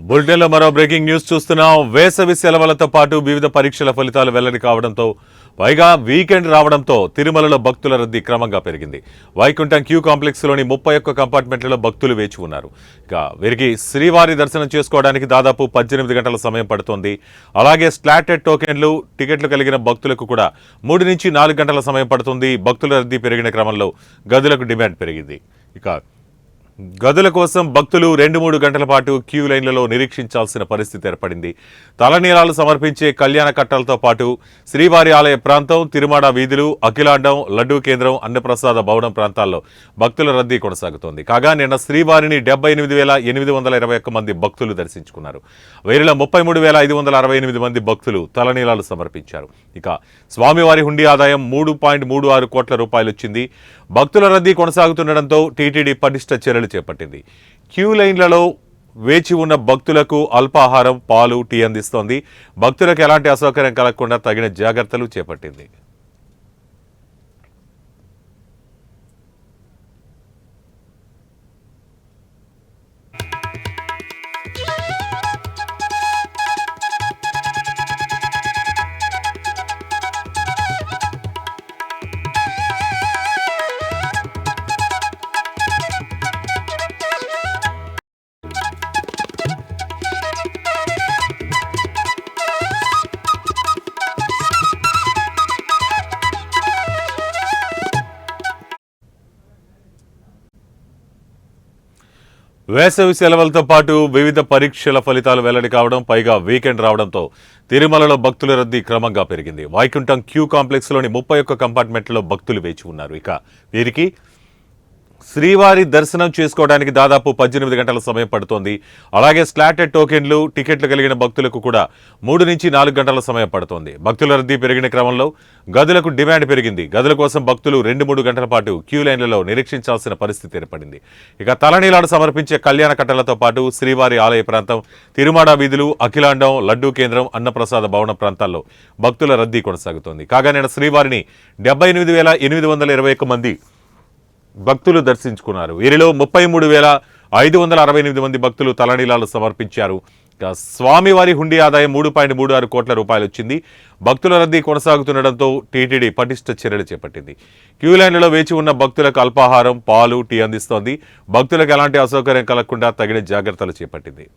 బులెటిన్లో మరో breaking news చూస్తున్నాం. వేసవి సెలవులతో పాటు వివిధ పరీక్షల ఫలితాలు వెల్లడి కావడంతో పైగా వీకెండ్ రావడంతో తిరుమలలో భక్తుల రద్దీ క్రమంగా పెరిగింది. వైకుంఠం క్యూ కాంప్లెక్స్లోని 31 కంపార్ట్మెంట్లలో భక్తులు వేచి ఉన్నారు. ఇక వీరికి శ్రీవారి దర్శనం చేసుకోవడానికి దాదాపు 18 గంటల సమయం పడుతోంది. అలాగే స్లాటెడ్ టోకెన్లు, టికెట్లు కలిగిన భక్తులకు కూడా 3 నుంచి 4 గంటల సమయం పడుతుంది. భక్తుల రద్దీ పెరిగిన క్రమంలో గదులకు డిమాండ్ పెరిగింది. ఇక గదుల కోసం భక్తులు 2-3 గంటల పాటు క్యూ లైన్లలో నిరీక్షించాల్సిన పరిస్థితి ఏర్పడింది. తలనీలాలు సమర్పించే కళ్యాణ కట్టాలతో పాటు శ్రీవారి ఆలయ ప్రాంతం, తిరుమాడ వీధులు, అఖిలాండం, లడ్డూ కేంద్రం, అన్నప్రసాద భవనం ప్రాంతాల్లో భక్తుల రద్దీ కొనసాగుతోంది. కాగా నిన్న శ్రీవారిని 78,821 మంది భక్తులు దర్శించుకున్నారు. వీరిలో 33,568 మంది భక్తులు తలనీలాలు సమర్పించారు. ఇక స్వామివారి హుండీ ఆదాయం 3.36 కోట్ల రూపాయలు వచ్చింది. భక్తుల రద్దీ కొనసాగుతుండటంతో టీటీడీ పటిష్ట చర్యలు చేపట్టింది. క్యూ లైన్లలో వేచి ఉన్న భక్తులకు అల్పాహారం, పాలు, టీ అందిస్తోంది. భక్తులకు ఎలాంటి అసౌకర్యం కలగకుండా తగిన జాగ్రత్తలు చేపట్టింది. వేసవి సెలవులతో పాటు వివిధ పరీక్షల ఫలితాలు వెల్లడి కావడం, పైగా వీకెండ్ రావడంతో తిరుమలలో భక్తుల రద్దీ క్రమంగా పెరిగింది. వైకుంఠం క్యూ కాంప్లెక్స్లోని 31 కంపార్ట్మెంట్లో భక్తులు వేచి ఉన్నారు. ఇక వీరికి శ్రీవారి దర్శనం చేసుకోవడానికి దాదాపు 18 గంటల సమయం పడుతోంది. అలాగే స్లాటెడ్ టోకెన్లు, టికెట్లు కలిగిన భక్తులకు కూడా 3 నుంచి 4 గంటల సమయం పడుతోంది. భక్తుల రద్దీ పెరిగిన క్రమంలో గదులకు డిమాండ్ పెరిగింది. గదుల కోసం భక్తులు 2-3 గంటల పాటు క్యూ లైన్లలో నిరీక్షించాల్సిన పరిస్థితి ఏర్పడింది. ఇక తలనీలాలు సమర్పించే కళ్యాణ కట్టలతో పాటు శ్రీవారి ఆలయ ప్రాంతం, తిరుమాడ వీధులు, అఖిలాండం, లడ్డూ కేంద్రం, అన్నప్రసాద భవనం ప్రాంతాల్లో భక్తుల రద్దీ కొనసాగుతోంది. కాగా నిన్న శ్రీవారిని 78,821 మంది భక్తులు దర్శించుకున్నారు. వీరిలో 33,568 మంది భక్తులు తలనీలాలు సమర్పించారు. స్వామివారి హుండీ ఆదాయం 3.36 కోట్ల రూపాయలు వచ్చింది. భక్తుల రద్దీ కొనసాగుతుండటంతో టీటీడీ పటిష్ట చర్యలు చేపట్టింది. క్యూ లైన్లలో వేచి ఉన్న భక్తులకు అల్పాహారం, పాలు, టీ అందిస్తోంది. భక్తులకు ఎలాంటి అసౌకర్యం కలగకుండా తగిన జాగ్రత్తలు చేపట్టింది.